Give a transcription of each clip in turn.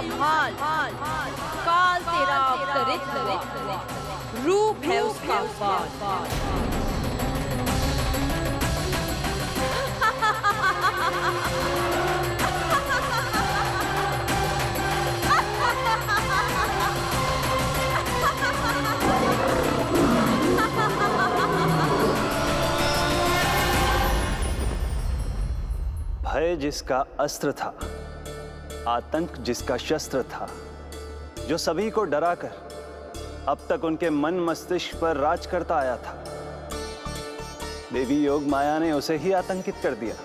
संभाल, काल तेरा अवतरित हुआ, रूप है उसका काल। भय जिसका अस्त्र था, आतंक जिसका शस्त्र था, जो सभी को डराकर अब तक उनके मन मस्तिष्क पर राज करता आया था, देवी योग माया ने उसे ही आतंकित कर दिया।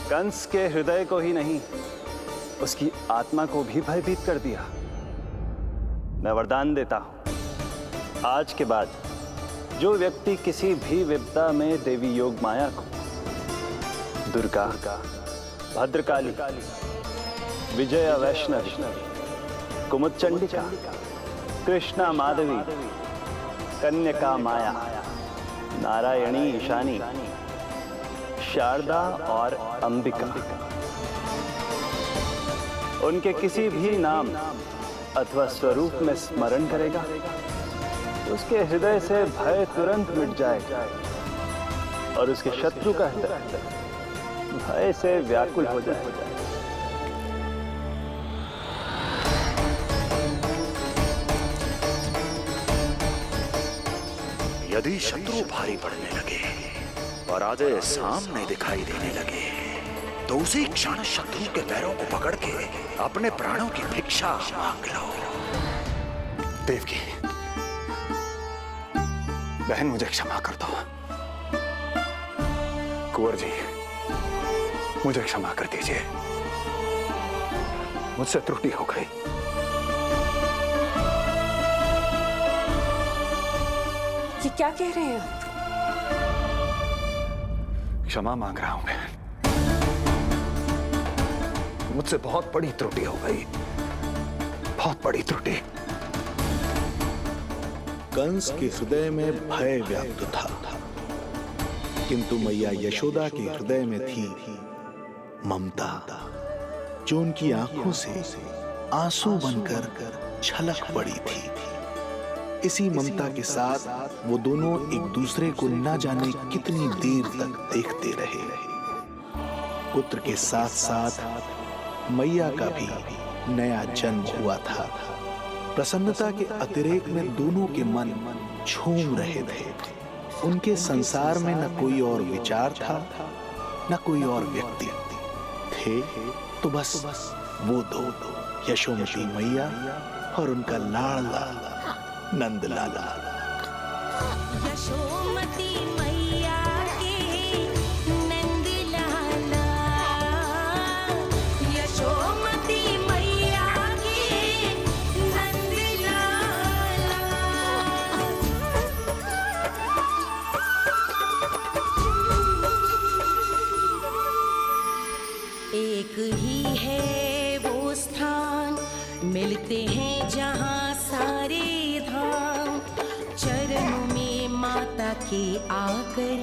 कंस के हृदय को ही नहीं, उसकी आत्मा को भी भयभीत कर दिया। मैं वरदान देता हूं, आज के बाद जो व्यक्ति किसी भी विपदा में देवी योग माया को, दुर्गा, भद्रकाली, विजया वैष्णवी, कुमुदचंडिका, कृष्णा माधवी, कन्यका माया, नारायणी ईशानी, शारदा और अंबिका, उनके किसी भी नाम अथवा स्वरूप में स्मरण करेगा, उसके हृदय से भय तुरंत मिट जाएगा और उसके शत्रु का हृदय भय से व्याकुल हो जाएगा। यदि शत्रु भारी पड़ने लगे, पराजय सामने दिखाई देने लगे, तो उसी क्षण शत्रु के पैरों को पकड़ के अपने प्राणों की भिक्षा मांग लो। देवकी, बहन मुझे क्षमा कर दो। कुंवर जी, मुझे क्षमा कर दीजिए, मुझसे त्रुटि हो गई। ये क्या कह रहे हैं आप? क्षमा मांग रहा हूं बहन, मुझसे बहुत बड़ी त्रुटि हो गई, बहुत बड़ी त्रुटि। कंस के हृदय में भय व्याप्त था, किंतु मैया यशोदा के हृदय में थी ममता, जो उनकी आंखों से आंसू बनकर छलक पड़ी थी। इसी ममता के साथ वो दोनों एक दूसरे को न जाने कितनी देर तक देखते रहे। पुत्र के साथ साथ मैया का भी नया जन्म हुआ था। प्रसन्नता के अतिरेक में दोनों के मन झूम रहे थे। उनके संसार में न कोई और विचार था, न कोई और व्यक्ति थे, तो बस वो दो, यशोमती मैया और उनका लाडला नंद लाला। यशोमती मैया के नंद लाला, यशोमती मैया के नंद लाला। एक ही है वो स्थान, मिलते हैं जहाँ सारे धाम। चरणों में माता के आकर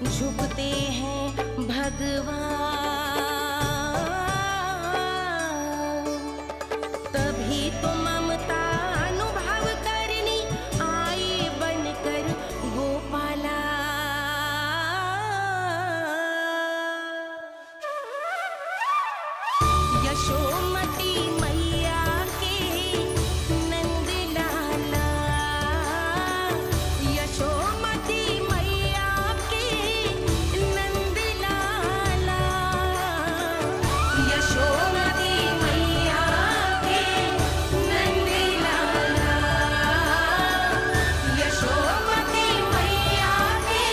झुकते हैं भगवान। तभी तो ममता अनुभव करनी आए बनकर गोपाला। यशोमती मैया के नंद लाला, यशोमती मैया के नंद लाला, यशोमती मैया के नंद लाला, यशोमती मैया के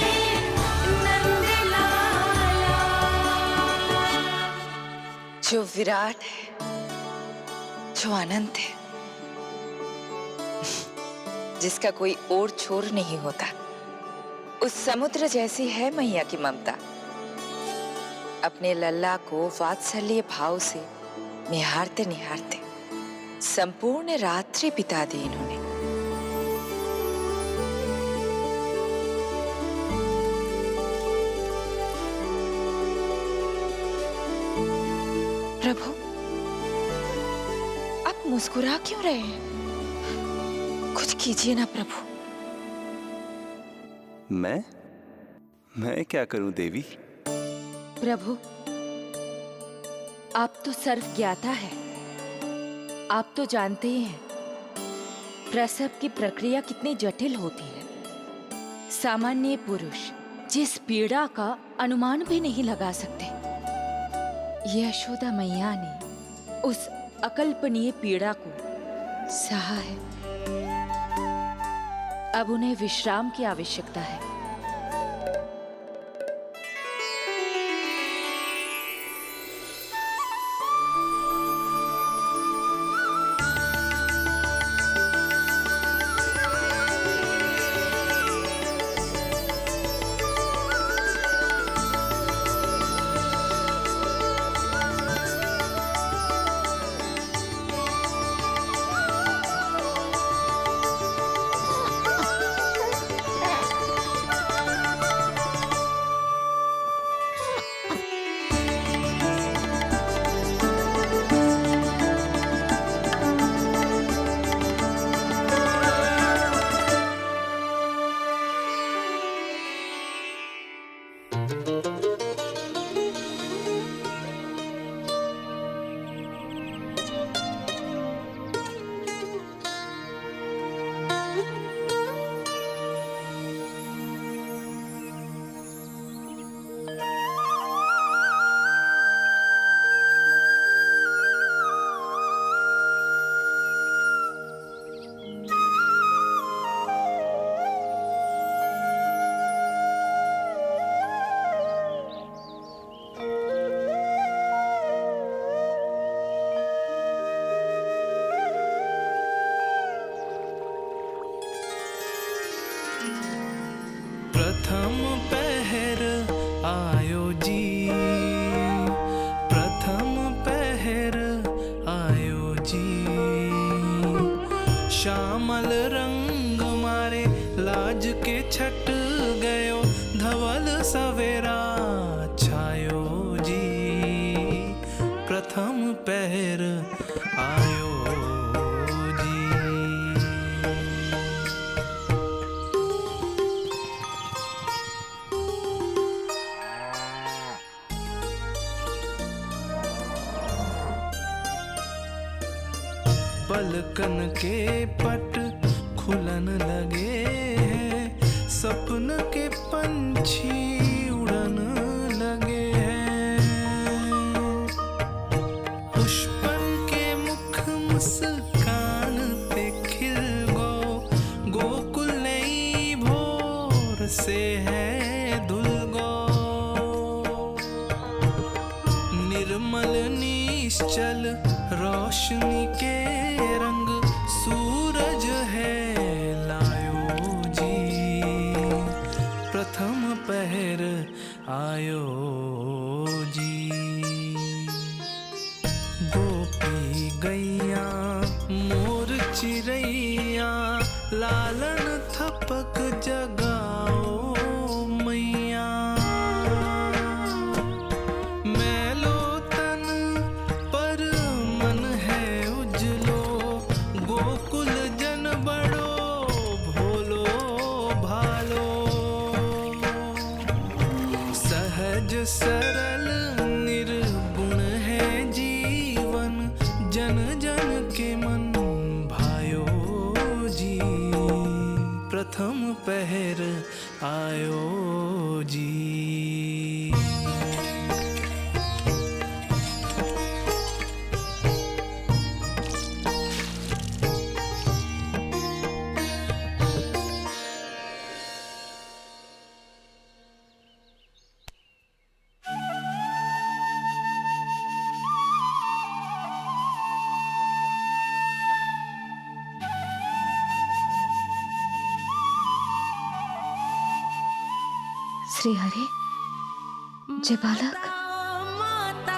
नंद लाला। जो विराट है, जो अनंत है, जिसका कोई और छोर नहीं होता, उस समुद्र जैसी है मैया की ममता। अपने लल्ला को वात्सल्य भाव से निहारते निहारते संपूर्ण रात्रि बिता दी इन्होंने। प्रभु, मुस्कुरा क्यों रहे हैं? कुछ कीजिए ना प्रभु। मैं क्या करूं देवी? प्रभु, आप तो सर्व ज्ञाता है। आप तो जानते ही हैं प्रसव की प्रक्रिया कितनी जटिल होती है। सामान्य पुरुष जिस पीड़ा का अनुमान भी नहीं लगा सकते, यशोदा मैया ने उस अकल्पनीय पीड़ा को सहा है। अब उन्हें विश्राम की आवश्यकता है। प्रथम पहर आयो जी, प्रथम पहर आयो जी। श्यामल रंग मारे लाज के छट गयो, धवल सवेरा छायो जी। प्रथम पहर आयो जी। पलकन के पट खुलन लगे हैं, सपन के पंछी उड़न लगे हैं। पुष्पन के मुख मुस्कान पे खिल गो, गोकुल नई भोर से है धुल गो। निर्मल निश्चल रोशनी के रंग सूरज है लायो जी। प्रथम पहर आयो जी। गोपी गैया मोर चिड़ैया, लालन थपक जगाओ मैया। मैलो तन पर मन है उजलो, गोकुल जन बड़ो भोलो भालो। सहज सरल निर्गुण है जीवन, जन जन के मन भायो जी। प्रथम पहर आयो जी। श्री हरि, जय बालक। माता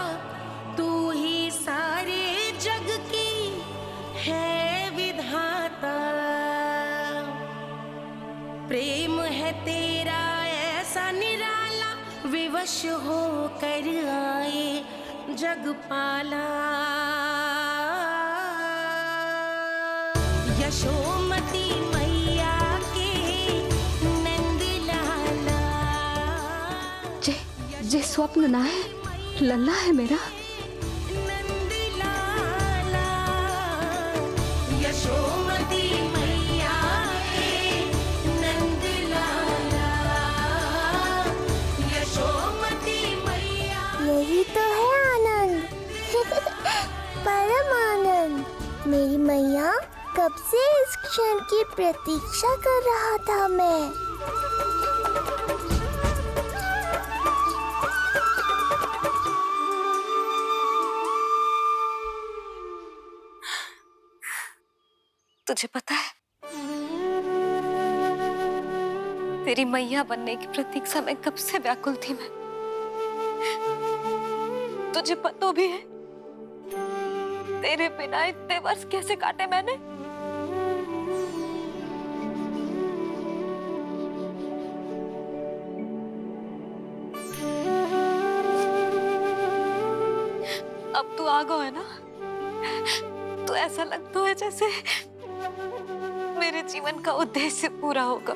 तू ही सारे जग की है विधाता। प्रेम है तेरा ऐसा निराला, विवश हो कर आए जग पाला। ये स्वप्न ना है, लल्ला है मेरा। नंदलाला यशोमती मैया है, नंदलाला यशोमती मैया। यही तो है आनंद। परम आनंद। मेरी मैया, कब से इस क्षण की प्रतीक्षा कर रहा था मैं। तुझे पता है, तेरी मैया बनने की प्रतीक्षा में कब से व्याकुल थी मैं। तुझे पता भी है तेरे बिना इतने वर्ष कैसे काटे मैंने। अब तू आ गया है ना, तो ऐसा लगता है जैसे मेरे जीवन का उद्देश्य पूरा होगा।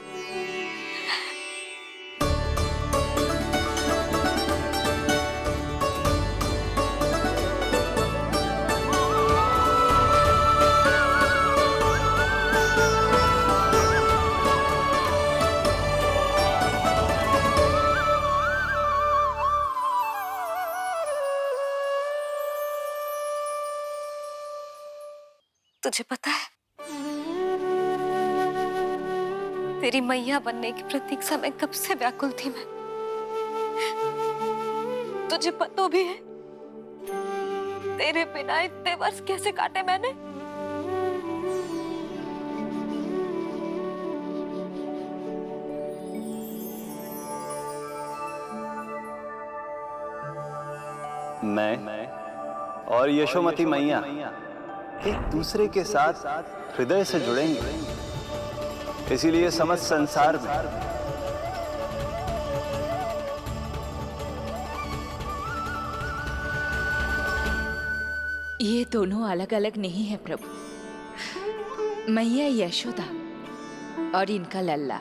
तुझे पता है, तेरी मैया बनने की प्रतीक्षा में कब से व्याकुल थी मैं। तुझे पता भी है तेरे बिना इतने वर्ष कैसे काटे मैंने। मैं और यशोमती मैया एक दूसरे के साथ हृदय से जुड़ेंगे, इसीलिए समस्त संसार में ये दोनों अलग अलग नहीं है प्रभु। मैया यशोदा और इनका लल्ला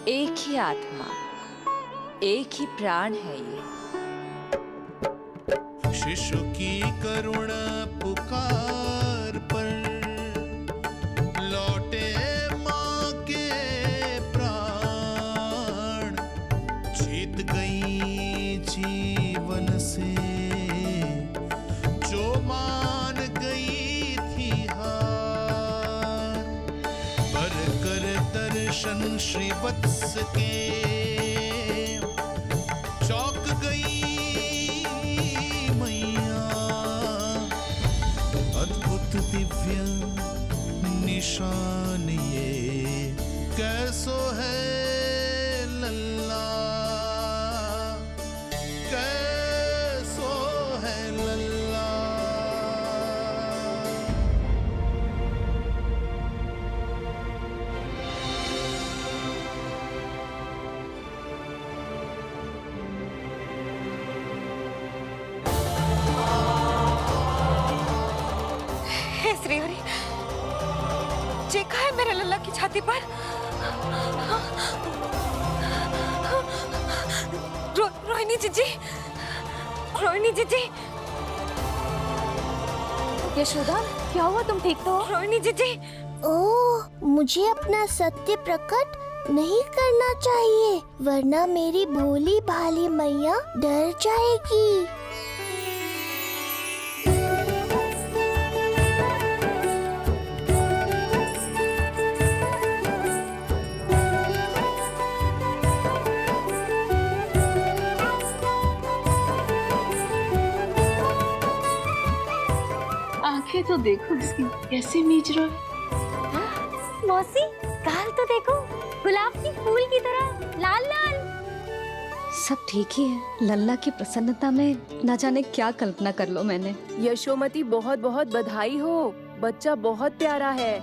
एक ही आत्मा, एक ही प्राण है ये। शिशु की करुण पुकार पर लौटे माँ के प्राण, जीत गई जीवन से जो मान गई थी हार। पर कर दर्शन श्री वत्स के चौक गई दिव्य निशान ये कैसो है लल्ला, कैसो है लल्ला। श्रीहरि, देखा है मेरे लल्ला की छाती पर रोहिणी जीजी, रोहिणी जीजी। यशोदा, क्या हुआ, तुम ठीक तो हो? रोहिणी जीजी। ओह, मुझे अपना सत्य प्रकट नहीं करना चाहिए, वरना मेरी भोली भाली मैया डर जाएगी। आंखें तो देखो इसकी कैसे मीच रहा है। मौसी, गाल तो देखो, गुलाब की फूल की तरह लाल लाल। सब ठीक ही है। लल्ला की प्रसन्नता में न जाने क्या कल्पना कर लो मैंने। यशोमती, बहुत बहुत बधाई हो, बच्चा बहुत प्यारा है।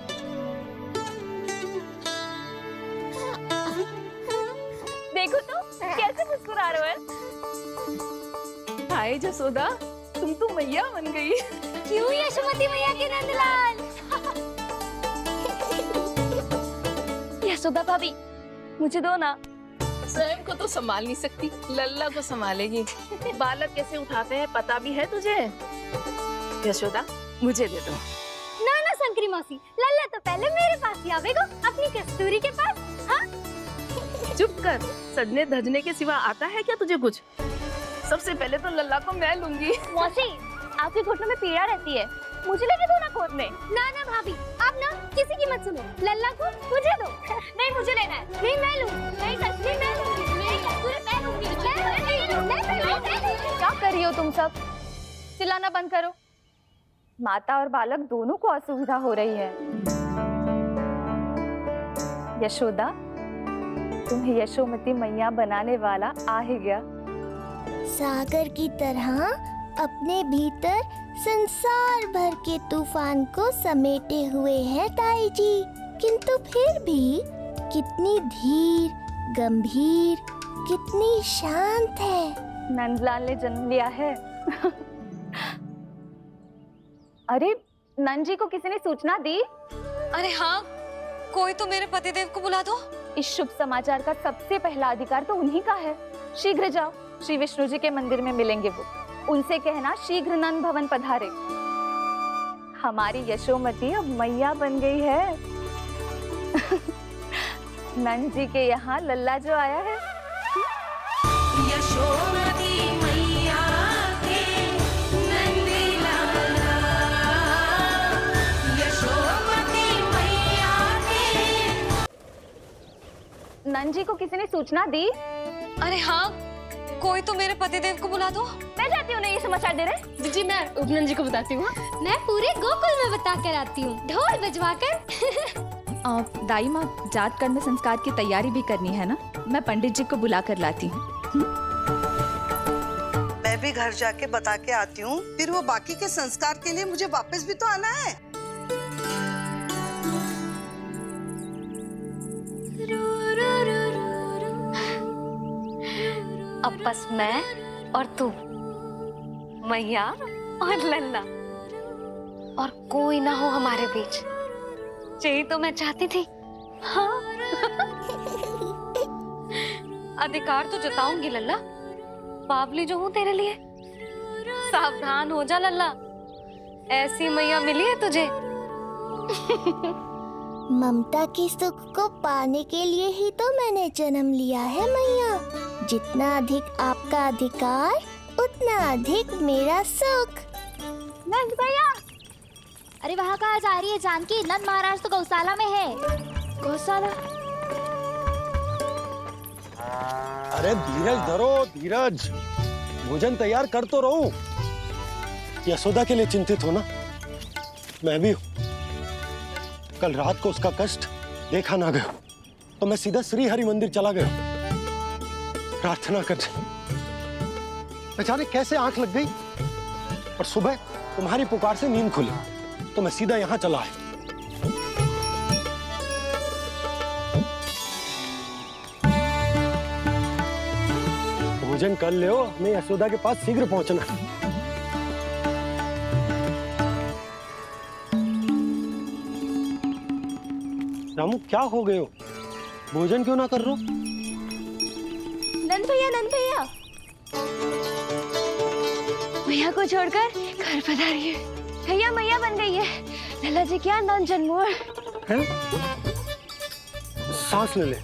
देखो तो कैसे मुस्कुरा रहे हो। हाय जसोदा, तुम तो मैया बन गई। क्यों यशोमती मैया के नंदलाल? यशोदा भाभी, मुझे दो ना। स्वयं को तो संभाल नहीं सकती, लल्ला को संभालेगी। बालक कैसे उठाते हैं पता भी है तुझे? यशोदा मुझे दे दो। ना ना शंकरी मौसी, लल्ला तो पहले मेरे पास ही आवेगा, अपनी कस्तूरी के पास। हाँ चुप कर, सजने धजने के सिवा आता है क्या तुझे कुछ? सबसे पहले तो लल्ला को मैं लूंगी। मौसी, आपके घुटनों में पीड़ा रहती है, मुझे लेके दो ना गोद में। ना ना भाभी, आप ना किसी की मत सुनो, लल्ला को मुझे दो। नहीं मुझे लेना है। नहीं मैं लूंगी। नहीं सच में मैं लूंगी। नहीं कस्तूरी मैं लूंगी। क्या कर रही हो तुम सब? चिल्लाना बंद करो। माता और बालक दोनों को असुविधा हो रही है। यशोदा, तुम्हें यशोमती मैया बनाने वाला आ ही गया। सागर की तरह अपने भीतर संसार भर के तूफान को समेटे हुए है ताई जी, किंतु फिर भी कितनी धीर, गंभीर, कितनी शांत है। नंदलाल ने जन्म लिया है। अरे नंद जी को किसी ने सूचना दी? अरे हाँ, कोई तो मेरे पतिदेव को बुला दो। इस शुभ समाचार का सबसे पहला अधिकार तो उन्हीं का है। शीघ्र जाओ, श्री विष्णु जी के मंदिर में मिलेंगे वो। उनसे कहना शीघ्र नंद भवन पधारे। हमारी यशोमती अब मैया बन गई है। नंद जी के यहाँ लल्ला जो आया है। यशोमती मैया के नंदी लाला, यशोमती मैया के। नंद जी को किसी ने सूचना दी? अरे हाँ, कोई तो मेरे पतिदेव को बुला दो। मैं जाती हूँ, ये समाचार दे रहे। जी मैं उपनंद जी को बताती हूँ। मैं पूरे गोकुल में बता कर आती हूँ, ढोल बजवा कर। दाई माँ, जात कर्म संस्कार की तैयारी भी करनी है ना, मैं पंडित जी को बुला कर लाती हूँ। मैं भी घर जाके बता के आती हूँ, फिर वो बाकी के संस्कार के लिए मुझे वापस भी तो आना है। अब बस मैं और तू, मैया और लल्ला, और कोई ना हो हमारे बीच। यही तो मैं चाहती थी। हाँ। अधिकार तो जताऊंगी लल्ला, बावली जो हूँ तेरे लिए। सावधान हो जा लल्ला, ऐसी मैया मिली है तुझे। ममता के सुख को पाने के लिए ही तो मैंने जन्म लिया है मैया। जितना अधिक आपका अधिकार, उतना अधिक मेरा सुख। नंद भैया, अरे वहाँ कहाँ जा रही है जानकी? नंद महाराज तो गौशाला में है। गौशाला? अरे धीरज धरो, धीरज। भोजन तैयार कर तो रहूं। यशोदा के लिए चिंतित हो ना? मैं भी हूं। कल रात को उसका कष्ट देखा ना गया तो मैं सीधा श्री हरि मंदिर चला गया प्रार्थना करने। न जाने कैसे आंख लग गई और सुबह तुम्हारी पुकार से नींद खुली तो मैं सीधा यहां चला आया। भोजन कर ले, हमें यशोदा के पास शीघ्र पहुंचना है। रामू, क्या हो गए हो? भोजन क्यों ना कर रहे हो? नंद भैया, नंद भैया, मैया को छोड़कर घर पधारी है। भैया मैया बन गई है। लल्ला जी क्या नंद जन्मोर है? सांस ले ले।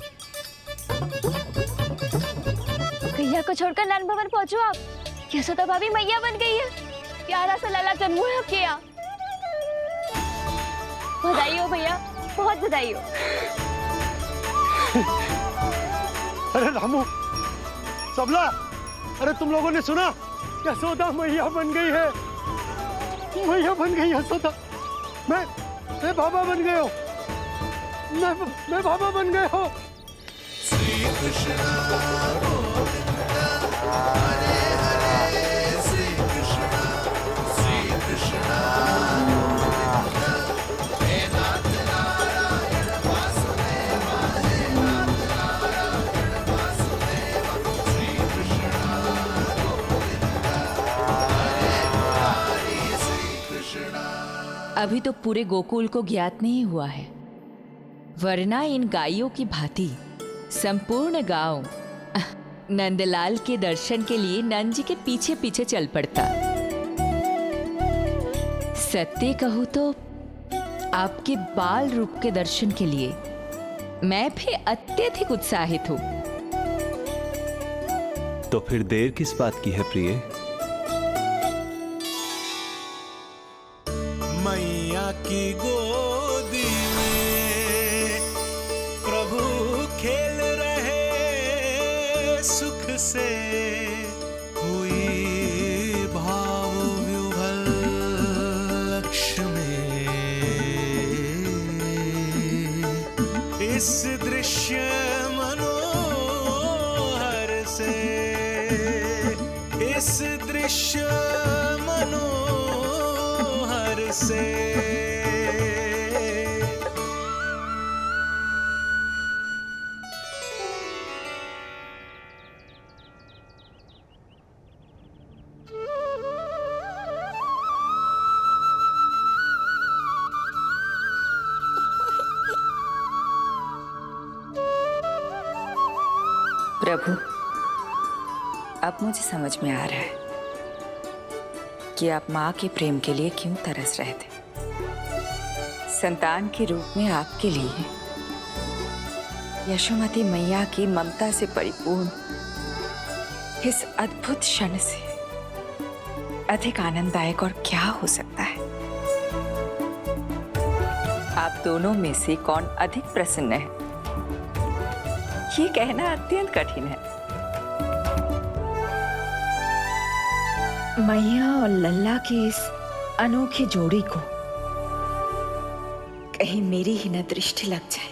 भैया को छोड़कर नंद भवन पहुंचो आप। यशोदा भाभी मैया बन गई है। प्यारा सा लल्ला जन्मोर है आपके यहाँ। बधाई हो भैया, बहुत बधाई हो। अरे रामू, सबला, अरे तुम लोगों ने सुना? यशोदा मैया बन गई है। मैया बन गई यशोदा। मैं बाबा बन गया हूँ। मैं बाबा बन गया हूँ। श्री कृष्ण हरे हरे, श्री कृष्ण हे नाथ नारायण वासुदेव, हे नाथ नारायण वासुदेव, श्री कृष्ण गोविंद हरे मुरारी, श्री कृष्ण। अभी तो पूरे गोकुल को ज्ञात नहीं हुआ है, वरना इन गायों की भांति संपूर्ण गांव नंदलाल के दर्शन के लिए नंद जी के पीछे पीछे चल पड़ता। सत्य कहूँ तो आपके बाल रूप के दर्शन के लिए मैं भी अत्यधिक उत्साहित हूँ। तो फिर देर किस बात की है प्रिय? मैया की गोदी में प्रभु खेल रहे सुख से, हुई भाव विह्वल लक्ष्मी। इस दृश्य मनोहर से, इस दृश्य मनोहर से। प्रभु, अब मुझे समझ में आ रहा है कि आप माँ के प्रेम के लिए क्यों तरस रहे थे। संतान के रूप में आपके लिए यशोमती मैया की ममता से परिपूर्ण इस अद्भुत क्षण से अधिक आनंददायक और क्या हो सकता है। आप दोनों में से कौन अधिक प्रसन्न है, ये कहना अत्यंत कठिन है। मैया और लल्ला की इस अनोखी जोड़ी को कहीं मेरी ही न दृष्टि लग जाए।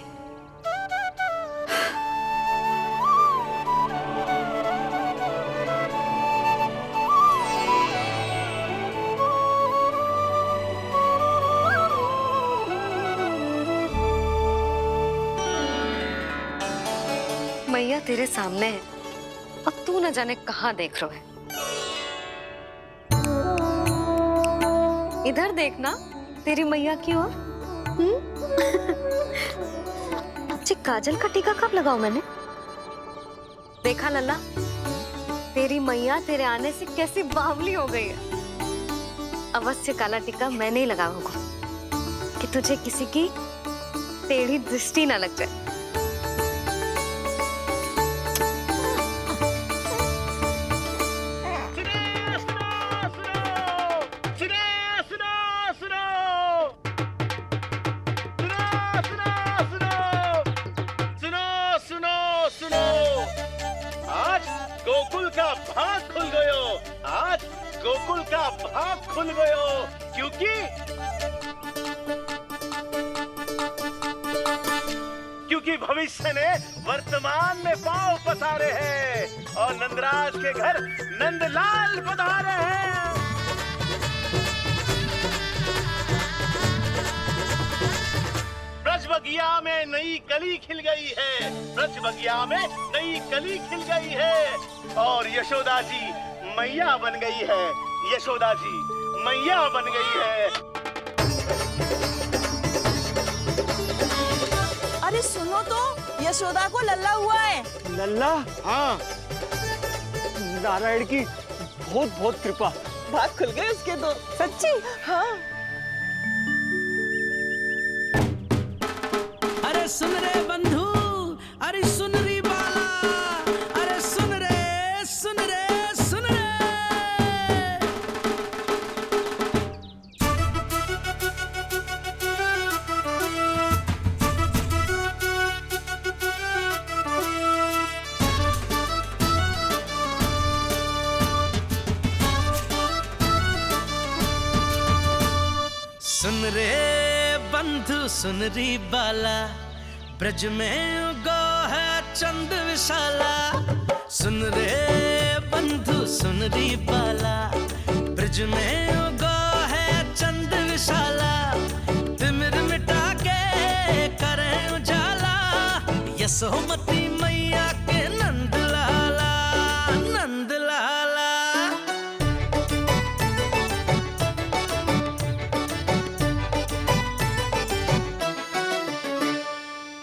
मैया तेरे सामने है और तू न जाने कहाँ देख रहा है। इधर देखना तेरी मैया की ओर। अच्छी काजल का टीका कब लगाऊं मैंने? देखा लल्ला, तेरी मैया तेरे आने से कैसी बावली हो गई है। अवश्य काला टीका मैंने ही लगाया होगा कि तुझे किसी की टेढ़ी दृष्टि ना लग जाए। गोकुल का भाग खुल गयो, आज गोकुल का भाग खुल गयो, क्योंकि भविष्य ने वर्तमान में पांव पसारे हैं और नंदराज के घर नंदलाल पधारे हैं। ब्रज बगिया में नई कली खिल गई है, ब्रज बगिया में नई कली खिल गई है और यशोदा जी मैया बन गई है, यशोदा जी मैया बन गई है। अरे सुनो तो, यशोदा को लल्ला हुआ है। लल्ला? हाँ। नारायण की बहुत बहुत कृपा। भाग खुल गए उसके तो। सच्ची? हाँ। अरे सुन रे बंधु, अरे सुन री बाला, अरे सुन रे, सुन रे, सुन रे। सुन रे बंधु, सुन री बाला, ब्रज में उगो है चंद विशाला। सुन रे बंधु, सुन री बाला, ब्रज में उगो है चंद विशाला। तिमिर मिटा के करें उजाला, यशोमती मैया के नंद लाला, नंद लाला।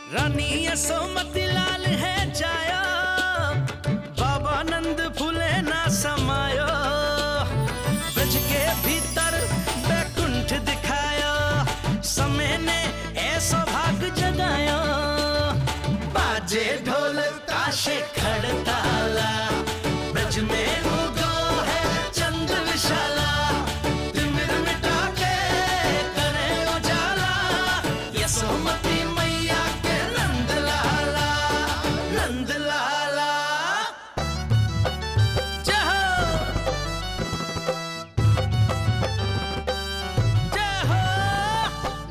रानी यशोमती लाल है जाया, बाबा खड़ताला, ब्रज में उगो है चंद विशाला, तिमिर मिटा के करे उजाला, यशोमती मैया के नंद लाला, नंद लाला। जय हो, जय हो,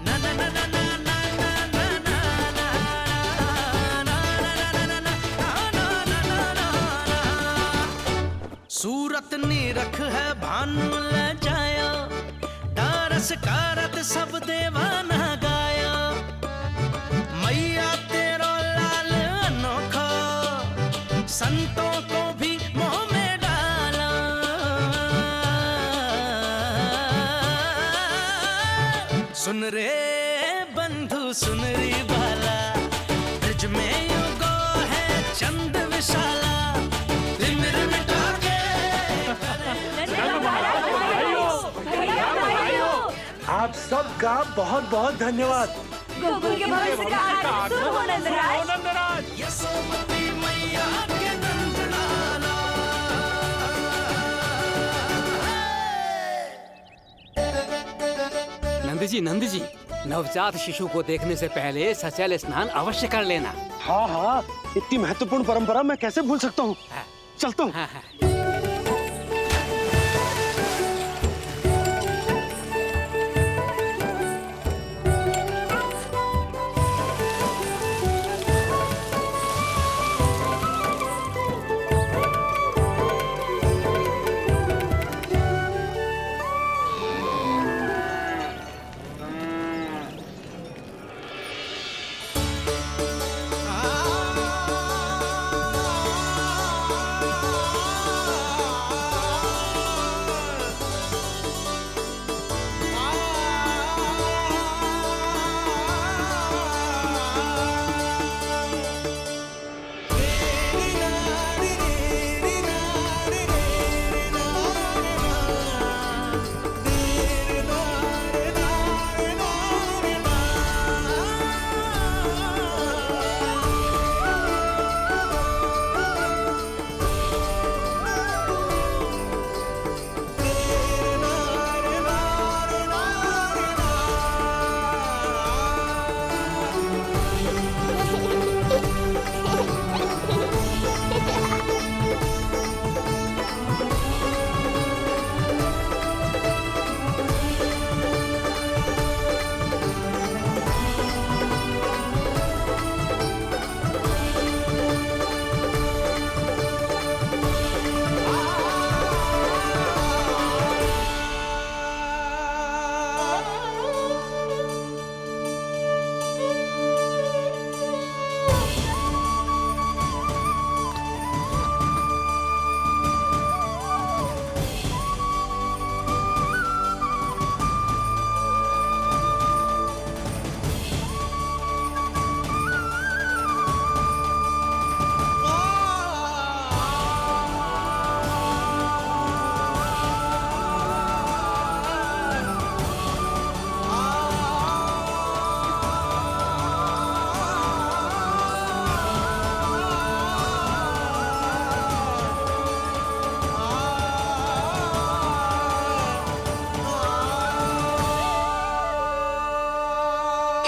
ना ना ना ना ना ना ना ना ना सूरत निरख है भानु ले जाया, दारस कारत सब देवाना गाया, मैया तेरो लाल अनोखा, संतों को भी मोह में डाला। सुन रे बंधु सुन री बाला, ब्रज में युगो है चंद विशाला, तिमिर मिटा के आप सबका बहुत बहुत धन्यवाद। गोकुल के भविष्य का आरंभ शुरू हो नंदराज। यशोमती मैया के नंद लाला। नंद जी, नवजात शिशु को देखने से पहले सचैल स्नान अवश्य कर लेना। हाँ हाँ, इतनी महत्वपूर्ण परंपरा मैं कैसे भूल सकता हूँ। चलता हूँ।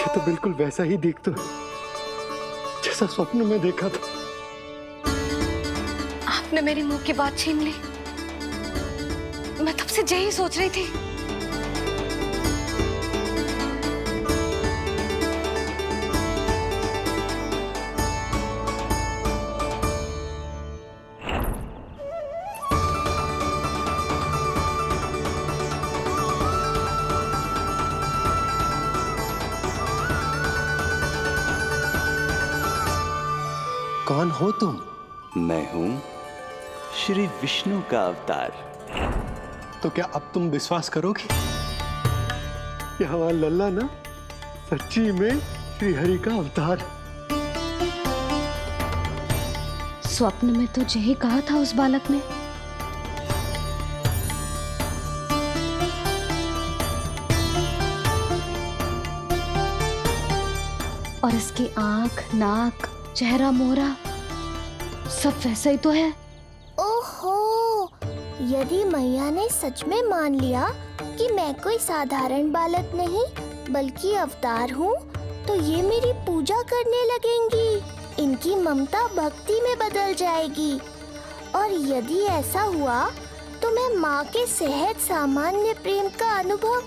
तो बिल्कुल वैसा ही दिखता है जैसा स्वप्न में देखा था। आपने मेरी मुंह की बात छीन ली। मैं तब से यही सोच रही थी। कौन हो तुम? मैं हूं श्री विष्णु का अवतार। तो क्या अब तुम विश्वास करोगे कि हमारा लल्ला ना सच्ची में श्री हरि का अवतार? स्वप्न में तो यही कहा था उस बालक ने। और इसकी आंख, नाक, चेहरा मोहरा सब वैसा ही तो है। ओहो, यदि मैया ने सच में मान लिया कि मैं कोई साधारण बालक नहीं बल्कि अवतार हूँ, तो ये मेरी पूजा करने लगेंगी। इनकी ममता भक्ति में बदल जाएगी। और यदि ऐसा हुआ तो मैं माँ के सहज सामान्य प्रेम का अनुभव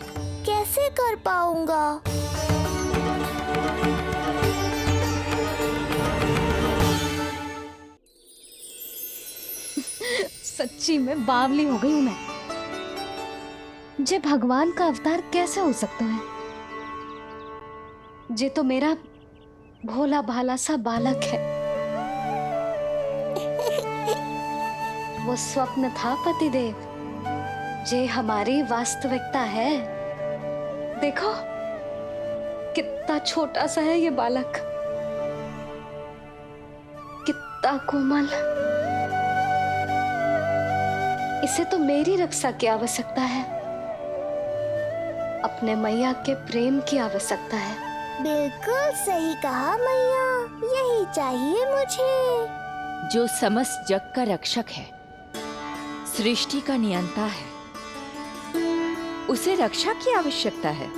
कैसे कर पाऊंगा? सच्ची में बावली हो गई हूँ मैं। जे भगवान का अवतार कैसे हो सकता है? जे तो मेरा भोला भाला सा बालक है। वो स्वप्न था पतिदेव, जे हमारी वास्तविकता है। देखो कितना छोटा सा है ये बालक, कितना कोमल। इसे तो मेरी रक्षा की आवश्यकता है, अपने मैया के प्रेम की आवश्यकता है। बिल्कुल सही कहा मैया, यही चाहिए मुझे। जो समस्त जग का रक्षक है, सृष्टि का नियंता है, उसे रक्षा की आवश्यकता है।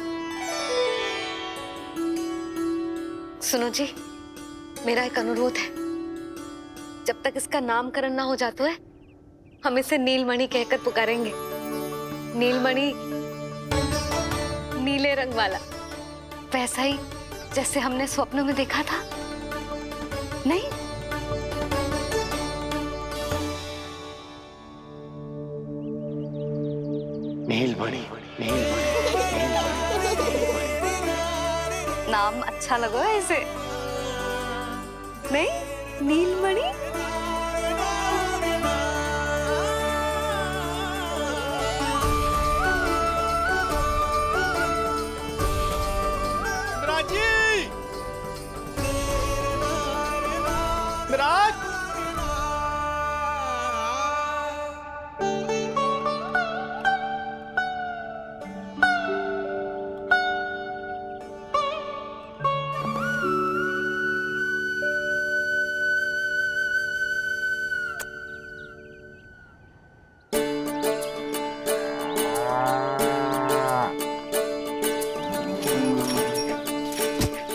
सुनो जी, मेरा एक अनुरोध है। जब तक इसका नामकरण ना हो जाता है, हम इसे नीलमणि कहकर पुकारेंगे। नीलमणि नीले रंग वाला, वैसा ही जैसे हमने स्वप्न में देखा था, नहीं? नीलमणि, नाम अच्छा लगा है इसे, नहीं? नीलमणि। मिराज,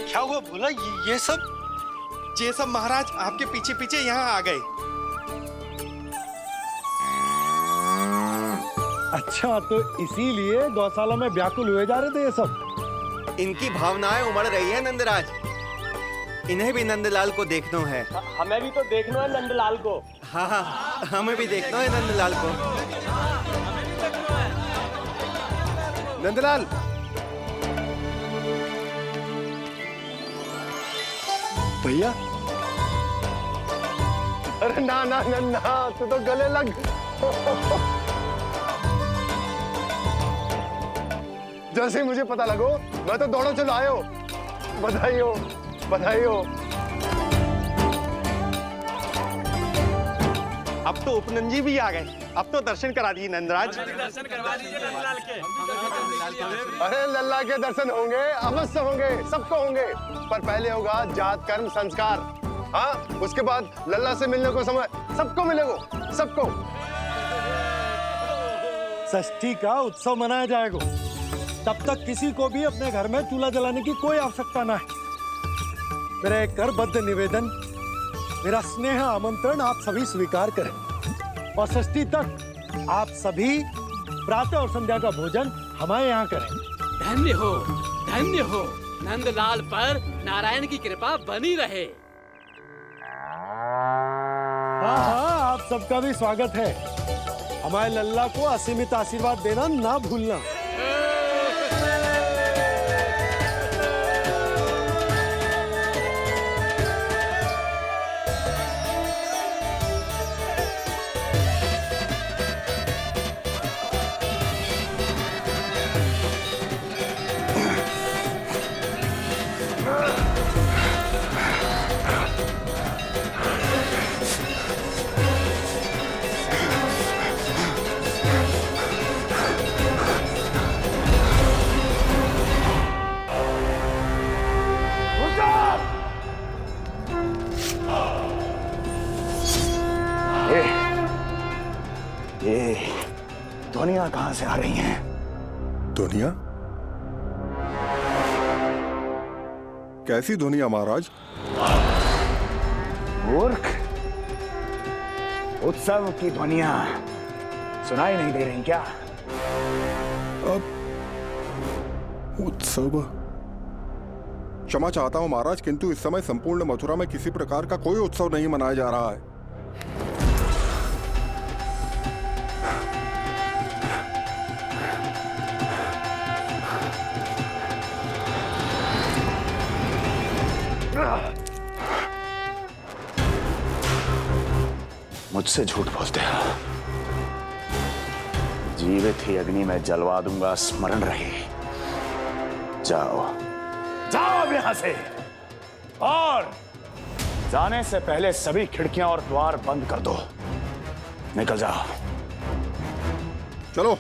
क्या हुआ भोला? ये सब महाराज आपके पीछे पीछे यहाँ आ गए। अच्छा, तो इसीलिए गौशाला में व्याकुल हुए जा रहे थे ये सब? इनकी भावनाएं उमड़ रही है नंदराज। इन्हें भी नंदलाल को देखना है। हमें भी तो देखना है नंदलाल को। हाँ हाँ, हमें भी देखना है नंदलाल को। नंदलाल, भैया। अरे ना ना ना ना, तू तो गले लग। जैसे ही मुझे पता लगो, मैं तो दौड़ो चलो आयो। बधाई हो, बधाई हो। अब तो उपनंद जी भी आ गए। अब तो दर्शन करा दिए नंदराज। दर्शन करवा दीजिए नंदलाल के। अरे लल्ला के दर्शन होंगे, अवश्य होंगे, सबको होंगे। पर पहले होगा जात कर्म संस्कार। हाँ, उसके बाद लल्ला से मिलने को समय सबको मिलेगा, सबको। षष्ठी का उत्सव मनाया जाएगा। तब तक किसी को भी अपने घर में चूल्हा जलाने की कोई आवश्यकता ना है। मेरा एक करबद्ध निवेदन, मेरा स्नेह आमंत्रण आप सभी स्वीकार करें और षष्ठी तक आप सभी प्रातः और संध्या का भोजन हमारे यहाँ करें। धन्य हो, धन्य हो। नंदलाल पर नारायण की कृपा बनी रहे। हाँ हाँ, आप सबका भी स्वागत है। हमारे लल्ला को असीमित आशीर्वाद देना ना भूलना। ध्वनियां कहां से आ रही हैं? ध्वनियां? कैसी ध्वनियां महाराज? मूर्ख, उत्सव की ध्वनियां सुनाई नहीं दे रही क्या? अब उत्सव? क्षमा चाहता हूं महाराज, किंतु इस समय संपूर्ण मथुरा में किसी प्रकार का कोई उत्सव नहीं मनाया जा रहा है। मुझसे झूठ बोलते हो। जीवित ही अग्नि में जलवा दूंगा, स्मरण रहे। जाओ जाओ अब यहां से, और जाने से पहले सभी खिड़कियां और द्वार बंद कर दो। निकल जाओ। चलो।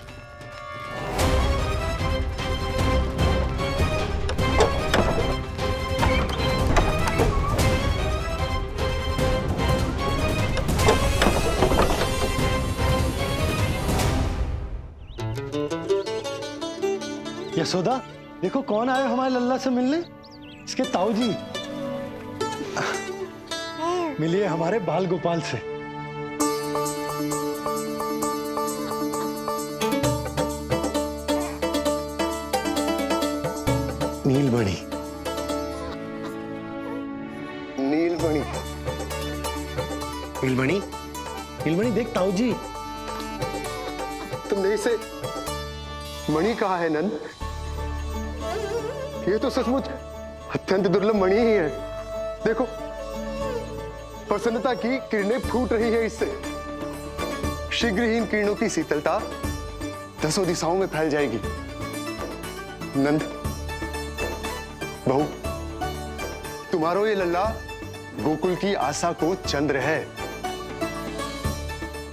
यशोदा, देखो कौन आए हमारे लल्ला से मिलने। इसके ताऊ जी। मिलिए हमारे बाल गोपाल से। नीलमणि। नीलमणि। नीलमणि। नीलमणि देख ताऊ जी। तुमने इसे मणि कहा है नंद? ये तो सचमुच अत्यंत दुर्लभ मणि ही है। देखो, प्रसन्नता की किरणें फूट रही है इससे। शीघ्र ही इन किरणों की शीतलता दसों दिशाओं में फैल जाएगी। नंद, बहू, तुम्हारो ये लल्ला गोकुल की आशा को चंद्र है।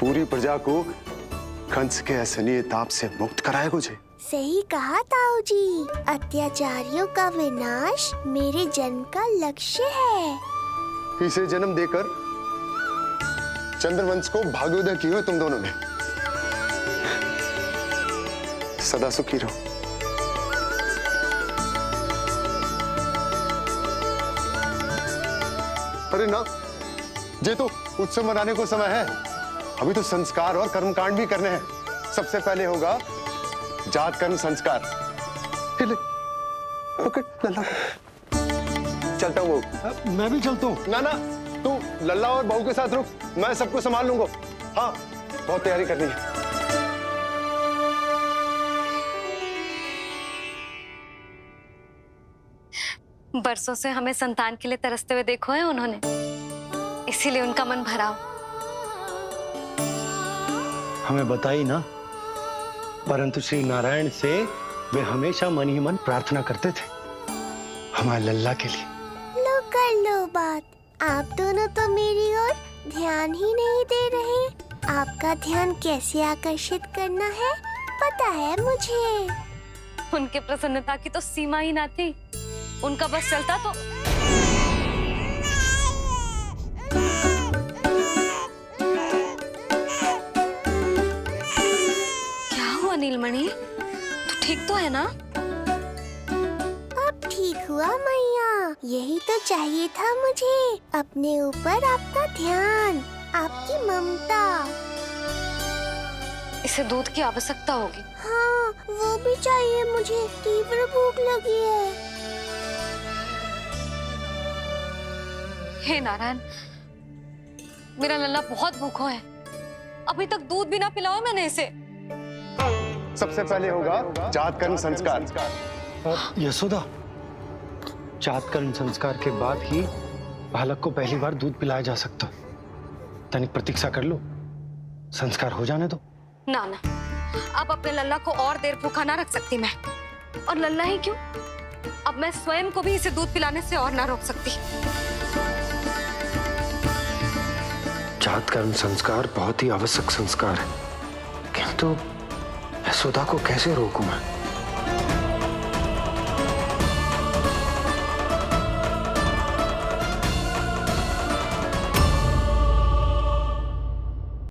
पूरी प्रजा को कंस के असहनीय ताप से मुक्त कराएगा मुझे। सही कहा ताऊ जी, अत्याचारियों का विनाश मेरे जन्म का लक्ष्य है। इसे जन्म देकर चंद्रवंश को भाग्योदय की हो तुम दोनों ने। सदा सुखी रहो। अरे ना, ये तो उत्सव मनाने को समय है। अभी तो संस्कार और कर्मकांड भी करने हैं। सबसे पहले होगा जात कर्म संस्कार। लल्ला, चलता हूँ। मैं भी चलता हूँ। ना ना, तू लल्ला और बहू के साथ रुक, मैं सबको संभाल लूंगा। हाँ, बहुत तैयारी करनी है। बरसों से हमें संतान के लिए तरसते हुए देखो है उन्होंने, इसीलिए उनका मन भरा हो। हमें बताई ना, परंतु श्री नारायण से वे हमेशा मन ही मन प्रार्थना करते थे हमारे लल्ला के लिए। लो कर लो बात। आप दोनों तो मेरी ओर ध्यान ही नहीं दे रहे। आपका ध्यान कैसे आकर्षित करना है पता है मुझे। उनके प्रसन्नता की तो सीमा ही ना थी। उनका बस चलता तो। क्या हुआ नीलमणि, तू ठीक तो है ना? अब ठीक हुआ मैया। यही तो चाहिए था मुझे। अपने ऊपर आपका ध्यान, आपकी ममता। इसे दूध की आवश्यकता होगी। हाँ, वो भी चाहिए मुझे। तीव्र भूख लगी है। हे नारायण, मेरा लल्ला बहुत भूखा है। अभी तक दूध भी ना पिलाओ मैंने इसे। सबसे पहले होगा जात कर्म संस्कार। यशोदा, जात कर्म संस्कार के बाद ही बालक को पहली बार दूध पिलाया जा सकता। तनिक प्रतीक्षा कर लो, संस्कार हो जाने दो। ना ना, अब अपने लल्ला को और देर भूखा ना रख सकती मैं। और लल्ला ही क्यों, अब मैं स्वयं को भी इसे दूध पिलाने से और ना रोक सकती। जात कर्म संस्कार बहुत ही आवश्यक संस्कार है, किंतु यशोदा को कैसे रोकूं मैं?